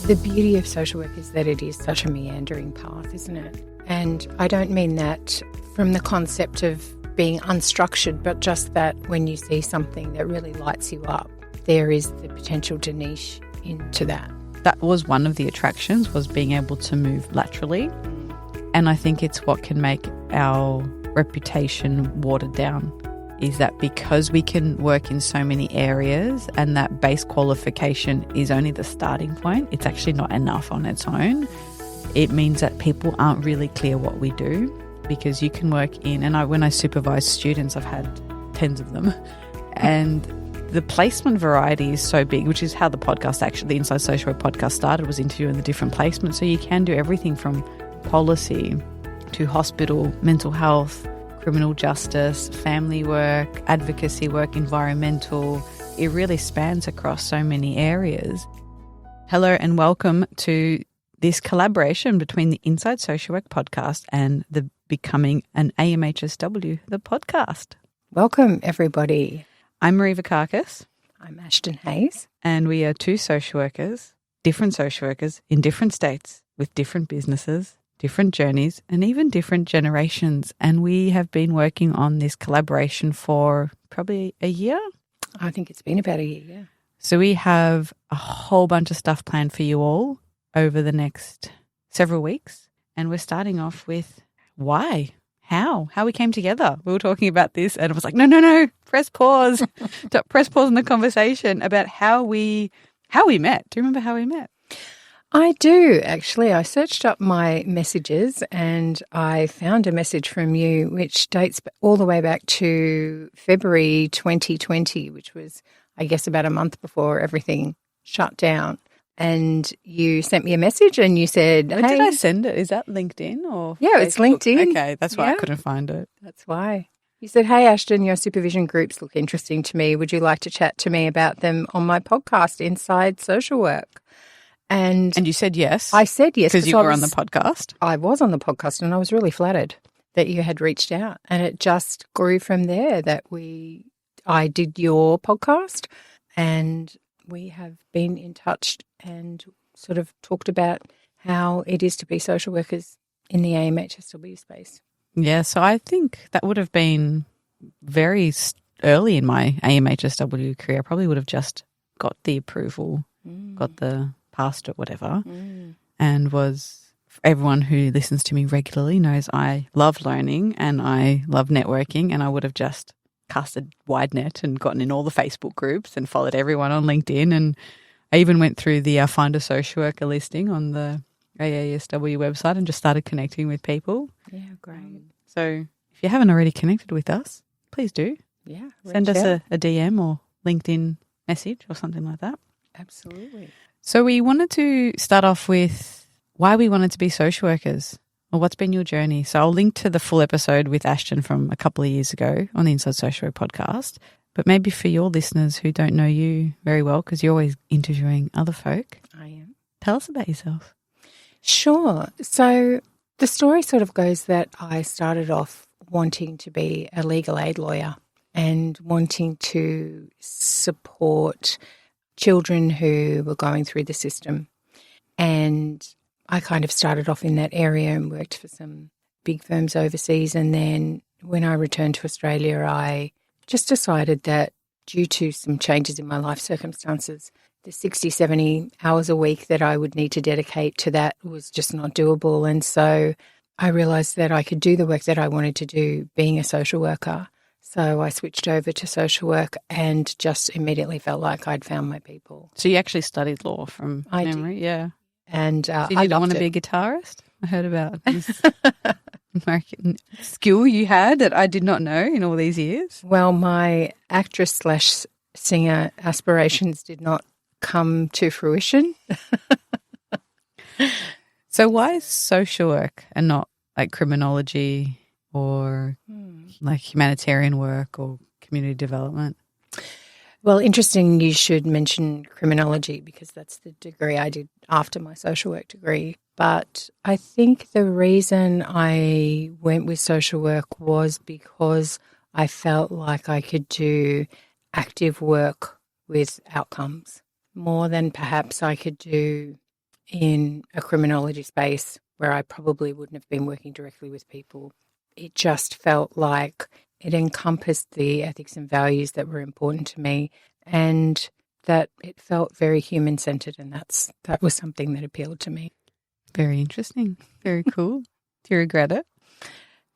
The beauty of social work is that it is such a meandering path, isn't it? And I don't mean that from the concept of being unstructured, but just that when you see something that really lights you up, there is the potential to niche into that. That was one of the attractions, was being able to move laterally. And I think it's what can make our reputation watered down, is that because we can work in so many areas and that base qualification is only the starting point, it's actually not enough on its own. It means that people aren't really clear what we do, because you can work in, and when I supervise students, I've had tens of them, and the placement variety is so big, which is how the podcast, actually, the Inside Social Work podcast started, was interviewing the different placements. So you can do everything from policy to hospital, mental health, criminal justice, family work, advocacy work, environmental. It really spans across so many areas. Hello and welcome to this collaboration between the Inside Social Work podcast and the Becoming an AMHSW, the podcast. Welcome, everybody. I'm Marie Vakakis. I'm Ashton Hayes. And we are two social workers, different social workers in different states with different businesses, different journeys, and even different generations. And we have been working on this collaboration for probably a year. I think it's been about a year, yeah. So we have a whole bunch of stuff planned for you all over the next several weeks. And we're starting off with why, how we came together. We were talking about this and I was like, no, press pause. Press pause in the conversation about how we met. Do you remember how we met? I do, actually. I searched up my messages and I found a message from you which dates all the way back to February 2020, which was, I guess, about a month before everything shut down. And you sent me a message and you said, hey. Did I send it? Is that LinkedIn or Yeah, Facebook? It's LinkedIn. Okay, that's why I couldn't find it. That's why. You said, hey, Ashton, your supervision groups look interesting to me. Would you like to chat to me about them on my podcast, Inside Social Work? And you said yes. I said yes. Because you were on the podcast. I was on the podcast and I was really flattered that you had reached out. And it just grew from there that I did your podcast and we have been in touch and sort of talked about how it is to be social workers in the AMHSW space. Yeah, so I think that would have been very early in my AMHSW career. I probably would have just got the approval, got the passed it, whatever, and was, everyone who listens to me regularly knows I love learning and I love networking, and I would have just cast a wide net and gotten in all the Facebook groups and followed everyone on LinkedIn. And I even went through the Find a Social Worker listing on the AASW website and just started connecting with people. Yeah, great. So if you haven't already connected with us, please do. Yeah. Send us a DM or LinkedIn message or something like that. Absolutely. So we wanted to start off with why we wanted to be social workers. Or what's been your journey? So I'll link to the full episode with Ashton from a couple of years ago on the Inside Social Work podcast. But maybe for your listeners who don't know you very well, because you're always interviewing other folk. I am. Tell us about yourself. Sure. So the story sort of goes that I started off wanting to be a legal aid lawyer and wanting to support children who were going through the system. And I kind of started off in that area and worked for some big firms overseas. And then when I returned to Australia, I just decided that due to some changes in my life circumstances, the 60, 70 hours a week that I would need to dedicate to that was just not doable. And so I realised that I could do the work that I wanted to do being a social worker. So I switched over to social work and just immediately felt like I'd found my people. So you actually studied law from memory? Did. Yeah. And so you didn't want to be a guitarist? I heard about this American skill you had that I did not know in all these years. Well, my actress/singer aspirations did not come to fruition. So why social work and not like criminology or like humanitarian work or community development? Well, interesting you should mention criminology because that's the degree I did after my social work degree. But I think the reason I went with social work was because I felt like I could do active work with outcomes more than perhaps I could do in a criminology space where I probably wouldn't have been working directly with people. It just felt like it encompassed the ethics and values that were important to me, and that it felt very human-centered, and that was something that appealed to me. Very interesting. Very cool. Do you regret it?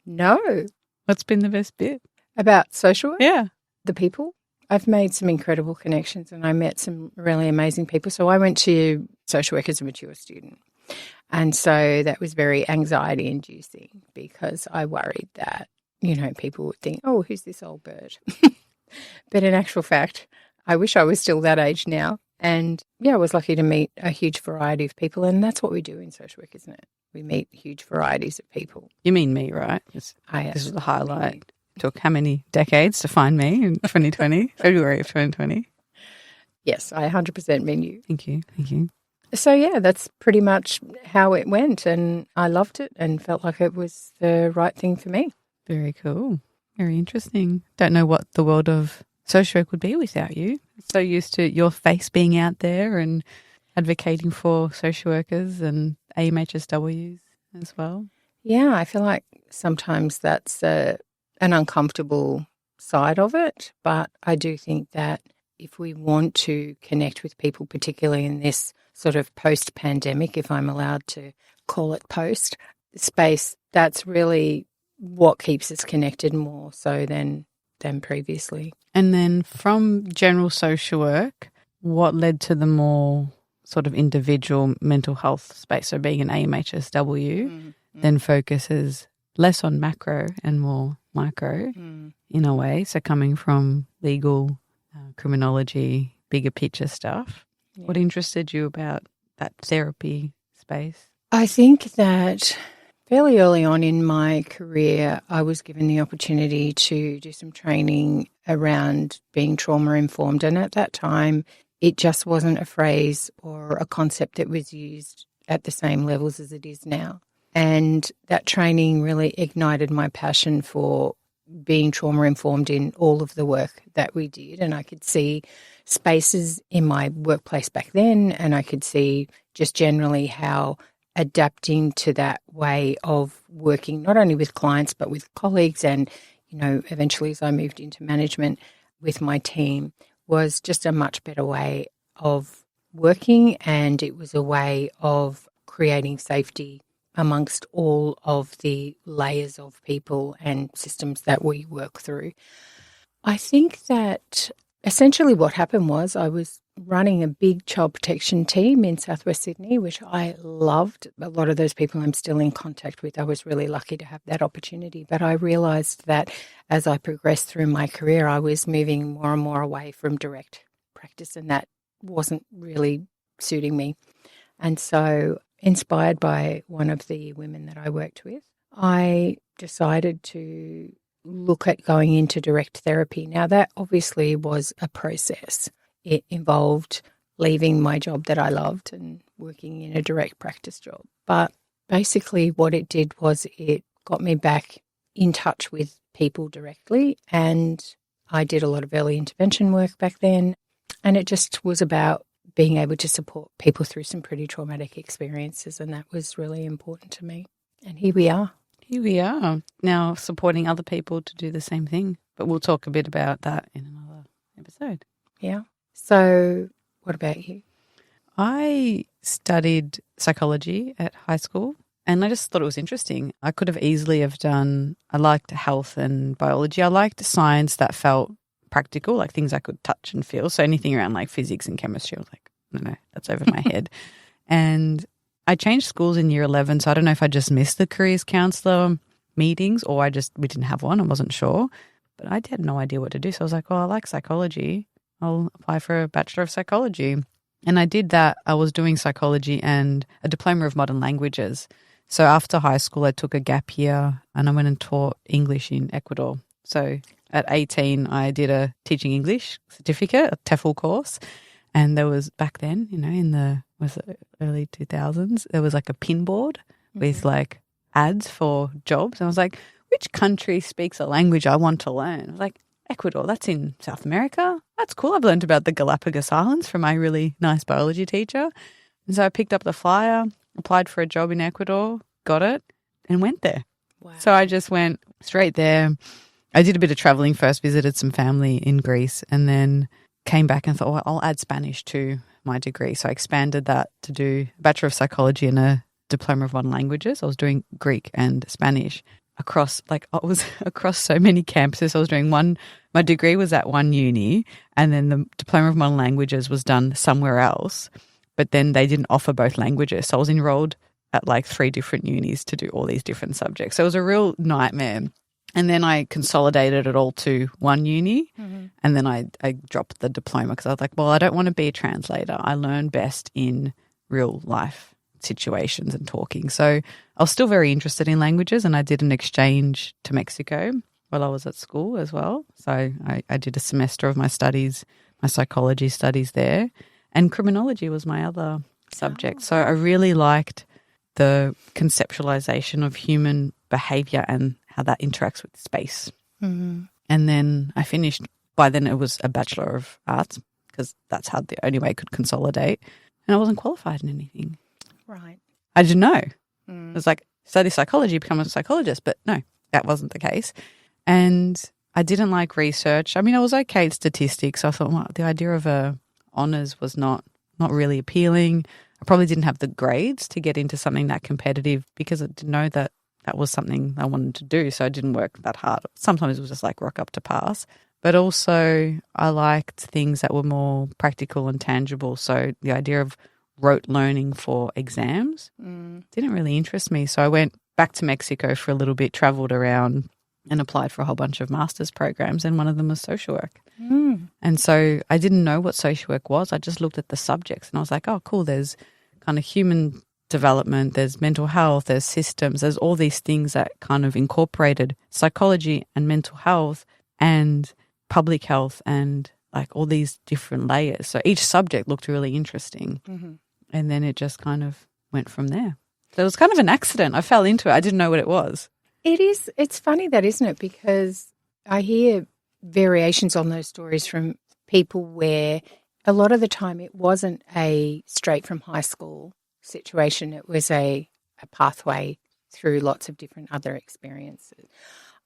No. What's been the best bit? About social work? Yeah. The people. I've made some incredible connections and I met some really amazing people. So I went to social work as a mature student. And so that was very anxiety inducing because I worried that, people would think, oh, who's this old bird? But in actual fact, I wish I was still that age now. And I was lucky to meet a huge variety of people. And that's what we do in social work, isn't it? We meet huge varieties of people. You mean me, right? This is the highlight. Took how many decades to find me in 2020, February of 2020? Yes, I 100% mean you. Thank you. Thank you. So, that's pretty much how it went, and I loved it and felt like it was the right thing for me. Very cool. Very interesting. Don't know what the world of social work would be without you. So used to your face being out there and advocating for social workers and AMHSWs as well. Yeah, I feel like sometimes that's an uncomfortable side of it, but I do think that if we want to connect with people, particularly in this sort of post-pandemic, if I'm allowed to call it post space, that's really what keeps us connected more so than previously. And then from general social work, what led to the more sort of individual mental health space? So being an AMHSW then focuses less on macro and more micro in a way. So coming from legal, criminology, bigger picture stuff. Yeah. What interested you about that therapy space? I think that fairly early on in my career, I was given the opportunity to do some training around being trauma-informed. And at that time, it just wasn't a phrase or a concept that was used at the same levels as it is now. And that training really ignited my passion for being trauma-informed in all of the work that we did. And I could see spaces in my workplace back then, and I could see just generally how adapting to that way of working, not only with clients, but with colleagues and, eventually as I moved into management with my team, was just a much better way of working, and it was a way of creating safety amongst all of the layers of people and systems that we work through. I think that essentially what happened was I was running a big child protection team in Southwest Sydney, which I loved. A lot of those people I'm still in contact with. I was really lucky to have that opportunity. But I realised that as I progressed through my career, I was moving more and more away from direct practice, and that wasn't really suiting me. And so, inspired by one of the women that I worked with, I decided to look at going into direct therapy. Now, that obviously was a process. It involved leaving my job that I loved and working in a direct practice job. But basically what it did was it got me back in touch with people directly, and I did a lot of early intervention work back then, and it just was about being able to support people through some pretty traumatic experiences, and that was really important to me. And here we are. Here we are, now supporting other people to do the same thing. But we'll talk a bit about that in another episode. Yeah. So what about you? I studied psychology at high school, and I just thought it was interesting. I could have easily have I liked health and biology. I liked science that felt practical, like things I could touch and feel. So anything around like physics and chemistry, I was like, no, that's over my head. And I changed schools in year 11, so I don't know if I just missed the careers counsellor meetings or we didn't have one. I wasn't sure. But I had no idea what to do. So I was like, I like psychology. I'll apply for a Bachelor of Psychology. And I did that. I was doing psychology and a Diploma of Modern Languages. So after high school, I took a gap year and I went and taught English in Ecuador. So at 18, I did a teaching English certificate, a TEFL course. And there was back then, in the early 2000s, there was like a pin board with like ads for jobs. And I was like, which country speaks a language I want to learn? I was like, Ecuador, that's in South America. That's cool. I've learned about the Galapagos Islands from my really nice biology teacher. And so I picked up the flyer, applied for a job in Ecuador, got it, and went there. Wow. So I just went straight there. I did a bit of traveling first, visited some family in Greece, and then came back and thought, well, I'll add Spanish to my degree. So I expanded that to do a Bachelor of Psychology and a Diploma of Modern Languages. I was doing Greek and Spanish across so many campuses. I was doing my degree was at one uni, and then the Diploma of Modern Languages was done somewhere else, but then they didn't offer both languages. So I was enrolled at like 3 different unis to do all these different subjects. So it was a real nightmare. And then I consolidated it all to one uni, and then I dropped the diploma because I was like, well, I don't want to be a translator. I learn best in real life situations and talking. So I was still very interested in languages, and I did an exchange to Mexico while I was at school as well. So I did a semester of my studies, my psychology studies there, and criminology was my other subject. So I really liked the conceptualization of human behavior and how that interacts with space. And then I finished, by then it was a Bachelor of Arts because that's how the only way I could consolidate, and I wasn't qualified in anything. Right. I didn't know. It was like, study psychology, become a psychologist, but no, that wasn't the case. And I didn't like research. I mean, I was okay at statistics. I thought, well, the idea of a honours was not really appealing. I probably didn't have the grades to get into something that competitive because I didn't know that was something I wanted to do, so I didn't work that hard. Sometimes it was just like rock up to pass. But also I liked things that were more practical and tangible. So the idea of rote learning for exams didn't really interest me. So I went back to Mexico for a little bit, travelled around and applied for a whole bunch of master's programs, and one of them was social work. And so I didn't know what social work was. I just looked at the subjects and I was like, oh, cool, there's kind of human development, there's mental health, there's systems, there's all these things that kind of incorporated psychology and mental health and public health and like all these different layers. So each subject looked really interesting. And then it just kind of went from there. So it was kind of an accident. I fell into it. I didn't know what it was. It is. It's funny that, isn't it? Because I hear variations on those stories from people where a lot of the time it wasn't a straight from high school situation. It was a pathway through lots of different other experiences.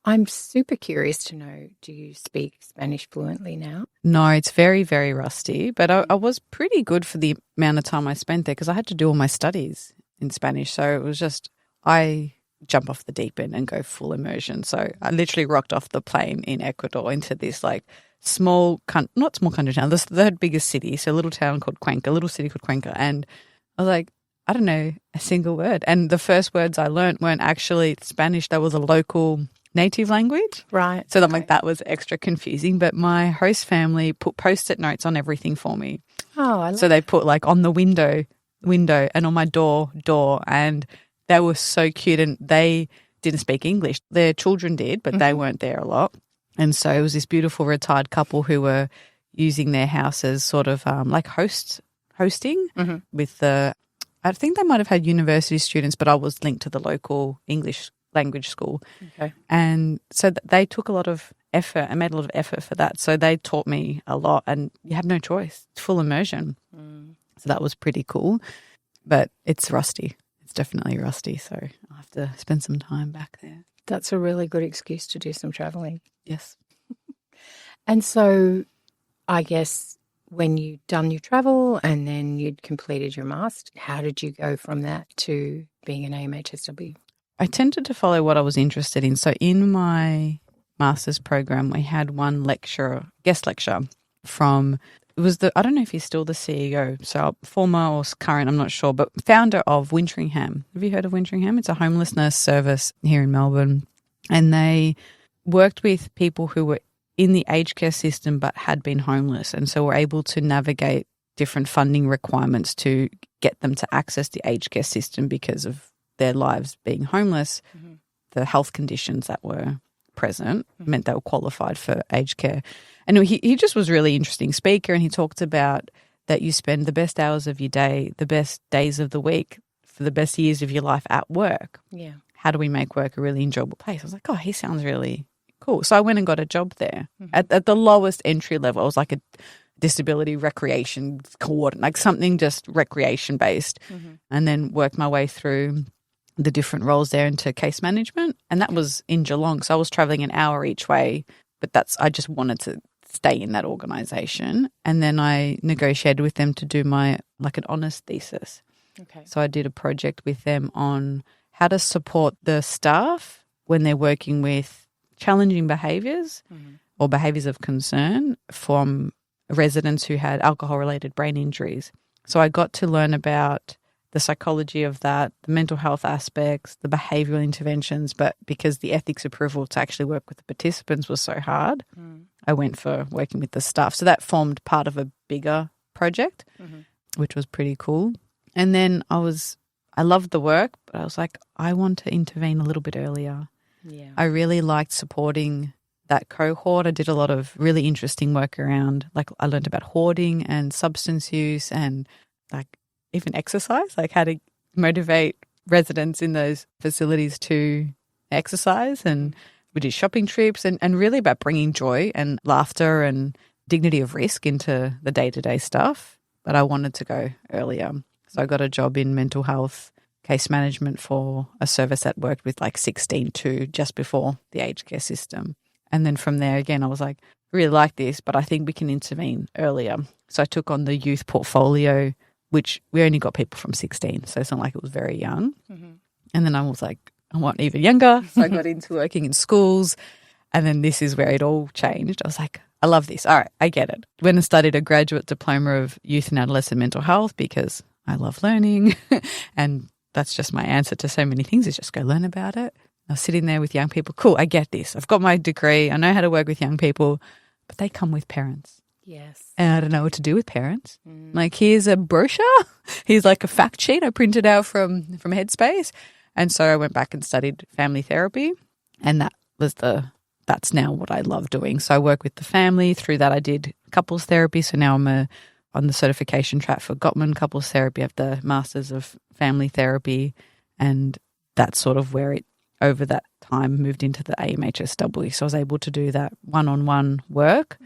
I'm super curious to know, do you speak Spanish fluently now? No, it's very, very rusty, but I was pretty good for the amount of time I spent there because I had to do all my studies in Spanish. So it was just, I jump off the deep end and go full immersion. So I literally rocked off the plane in Ecuador into this like not small country town, the third biggest city, so a little town called Cuenca, a little city called Cuenca. And I was like, I don't know a single word. And the first words I learnt weren't actually Spanish. They were the local native language. Right. So I'm like, that was extra confusing. But my host family put Post-it notes on everything for me. Oh, I love So they put like on the window, and on my door. And they were so cute. And they didn't speak English. Their children did, but they weren't there a lot. And so it was this beautiful retired couple who were using their house as sort of like hosting with the, I think they might have had university students, but I was linked to the local English language school. Okay. And so they took a lot of effort and made a lot of effort for that. So they taught me a lot, and you have no choice. It's full immersion. So that was pretty cool. But it's rusty. It's definitely rusty. So I'll have to spend some time back there. That's a really good excuse to do some travelling. Yes. And so I guess when you'd done your travel and then you'd completed your master's, how did you go from that to being an AMHSW? I tended to follow what I was interested in. So in my master's program, we had one guest lecture from, it was I don't know if he's still the CEO, so former or current, I'm not sure, but founder of Winteringham. Have you heard of Winteringham? It's a homelessness service here in Melbourne. And they worked with people who were in the aged care system but had been homeless, and so were able to navigate different funding requirements to get them to access the aged care system because of their lives being homeless. The health conditions that were present meant they were qualified for aged care. And he just was a really interesting speaker, and he talked about that you spend the best hours of your day, the best days of the week, for the best years of your life at work. Yeah. How do we make work a really enjoyable place? I was like, oh, he sounds really cool. So I went and got a job there at the lowest entry level. It was like a disability recreation coordinator, like something just recreation based, and then worked my way through the different roles there into case management. And that was in Geelong. So I was traveling an hour each way, but I just wanted to stay in that organisation. And then I negotiated with them to do an honours thesis. Okay. So I did a project with them on how to support the staff when they're working with challenging behaviours or behaviours of concern from residents who had alcohol-related brain injuries. So I got to learn about the psychology of that, the mental health aspects, the behavioural interventions, but because the ethics approval to actually work with the participants was so hard, I went for working with the staff. So that formed part of a bigger project, which was pretty cool. And then I loved the work, but I was like, I want to intervene a little bit earlier. Yeah. I really liked supporting that cohort. I did a lot of really interesting work around, like I learned about hoarding and substance use and like even exercise, like how to motivate residents in those facilities to exercise. And we did shopping trips and really about bringing joy and laughter and dignity of risk into the day-to-day stuff. But I wanted to go earlier. So I got a job in mental health case management for a service that worked with like 16 to just before the aged care system. And then from there, again, I was like, I really like this, but I think we can intervene earlier. So I took on the youth portfolio, which we only got people from 16. So it's not like it was very young. And then I was like, I want even younger. So I got into working in schools. And then this is where it all changed. I was like, I love this. All right, I get it. Went and studied a graduate diploma of youth and adolescent mental health because I love learning. And that's just my answer to so many things is just go learn about it. I was sitting there with young people. Cool, I get this. I've got my degree. I know how to work with young people, but they come with parents. Yes. And I don't know what to do with parents. Like, here's a brochure. Here's like a fact sheet I printed out from Headspace. And so I went back and studied family therapy. And that's now what I love doing. So I work with the family. Through that, I did couples therapy. So now I'm on the certification track for Gottman couples therapy. I have the Masters of Family Therapy. And that's sort of where it, over that time, moved into the AMHSW. So I was able to do that one-on-one work,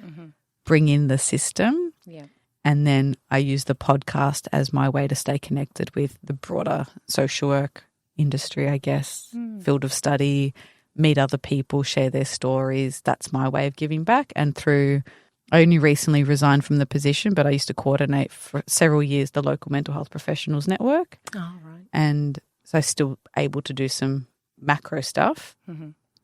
bring in the system. Yeah. And then I use the podcast as my way to stay connected with the broader social work industry, I guess, field of study, meet other people, share their stories. That's my way of giving back. And I only recently resigned from the position, but I used to coordinate for several years the local mental health professionals network. Oh, right. And so I'm still able to do some macro stuff,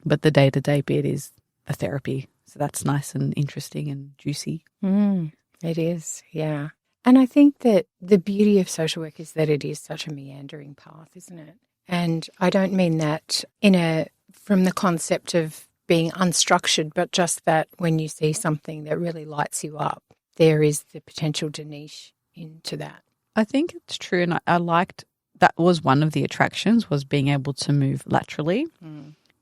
but the day-to-day bit is the therapy. So that's nice and interesting and juicy. It is, yeah. And I think that the beauty of social work is that it is such a meandering path, isn't it? And I don't mean that from the concept of being unstructured, but just that when you see something that really lights you up, there is the potential to niche into that. I think it's true, and I liked that was one of the attractions was being able to move laterally.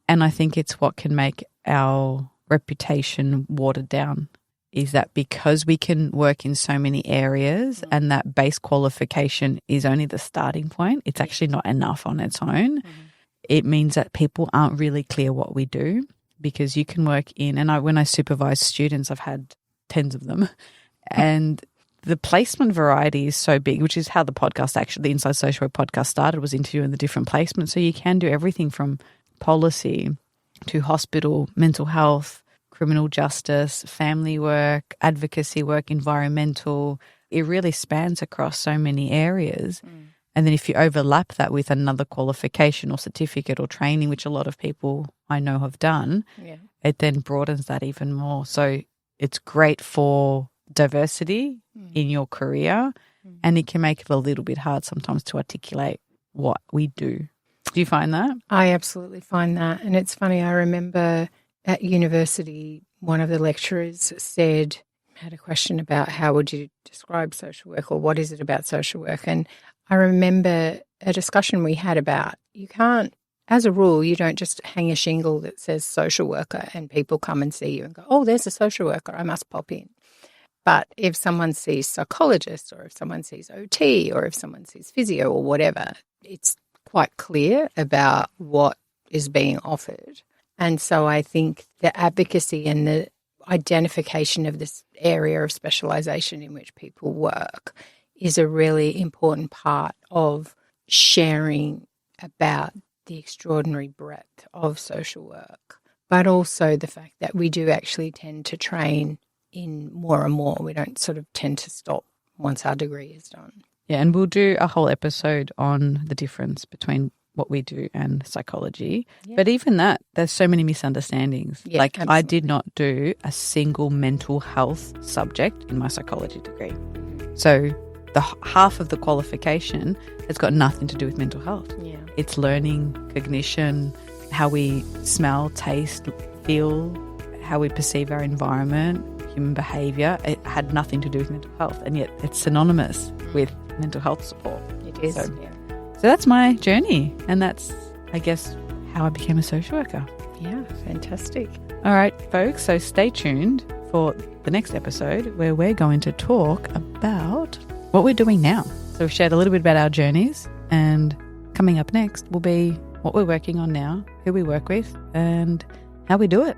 And I think it's what can make our reputation watered down is that because we can work in so many areas and that base qualification is only the starting point, it's actually not enough on its own. It means that people aren't really clear what we do because you can work in, and when I supervise students, I've had tens of them, and the placement variety is so big, which is how the podcast, actually, the Inside Social Work podcast started, was interviewing the different placements. So you can do everything from policy to hospital, mental health, criminal justice, family work, advocacy work, environmental. It really spans across so many areas. And then if you overlap that with another qualification or certificate or training, which a lot of people I know have done, it then broadens that even more. So it's great for diversity in your career, and it can make it a little bit hard sometimes to articulate what we do. Do you find that? I absolutely find that. And it's funny, I remember at university, one of the lecturers had a question about how would you describe social work or what is it about social work? And I remember a discussion we had about you can't, as a rule, you don't just hang a shingle that says social worker and people come and see you and go, oh, there's a social worker, I must pop in. But if someone sees psychologist or if someone sees OT or if someone sees physio or whatever, it's quite clear about what is being offered. And so I think the advocacy and identification of this area of specialisation in which people work is a really important part of sharing about the extraordinary breadth of social work, but also the fact that we do actually tend to train in more and more. We don't sort of tend to stop once our degree is done. Yeah, and we'll do a whole episode on the difference between what we do and psychology. Yeah. But even that, there's so many misunderstandings. Yeah, like absolutely. I did not do a single mental health subject in my psychology degree. So the half of the qualification has got nothing to do with mental health. Yeah. It's learning, cognition, how we smell, taste, feel, how we perceive our environment, human behaviour. It had nothing to do with mental health, and yet it's synonymous with mental health support. It is, So that's my journey, and that's, I guess, how I became a social worker. Yeah, fantastic. All right, folks, so stay tuned for the next episode where we're going to talk about what we're doing now. So we've shared a little bit about our journeys, and coming up next will be what we're working on now, who we work with, and how we do it.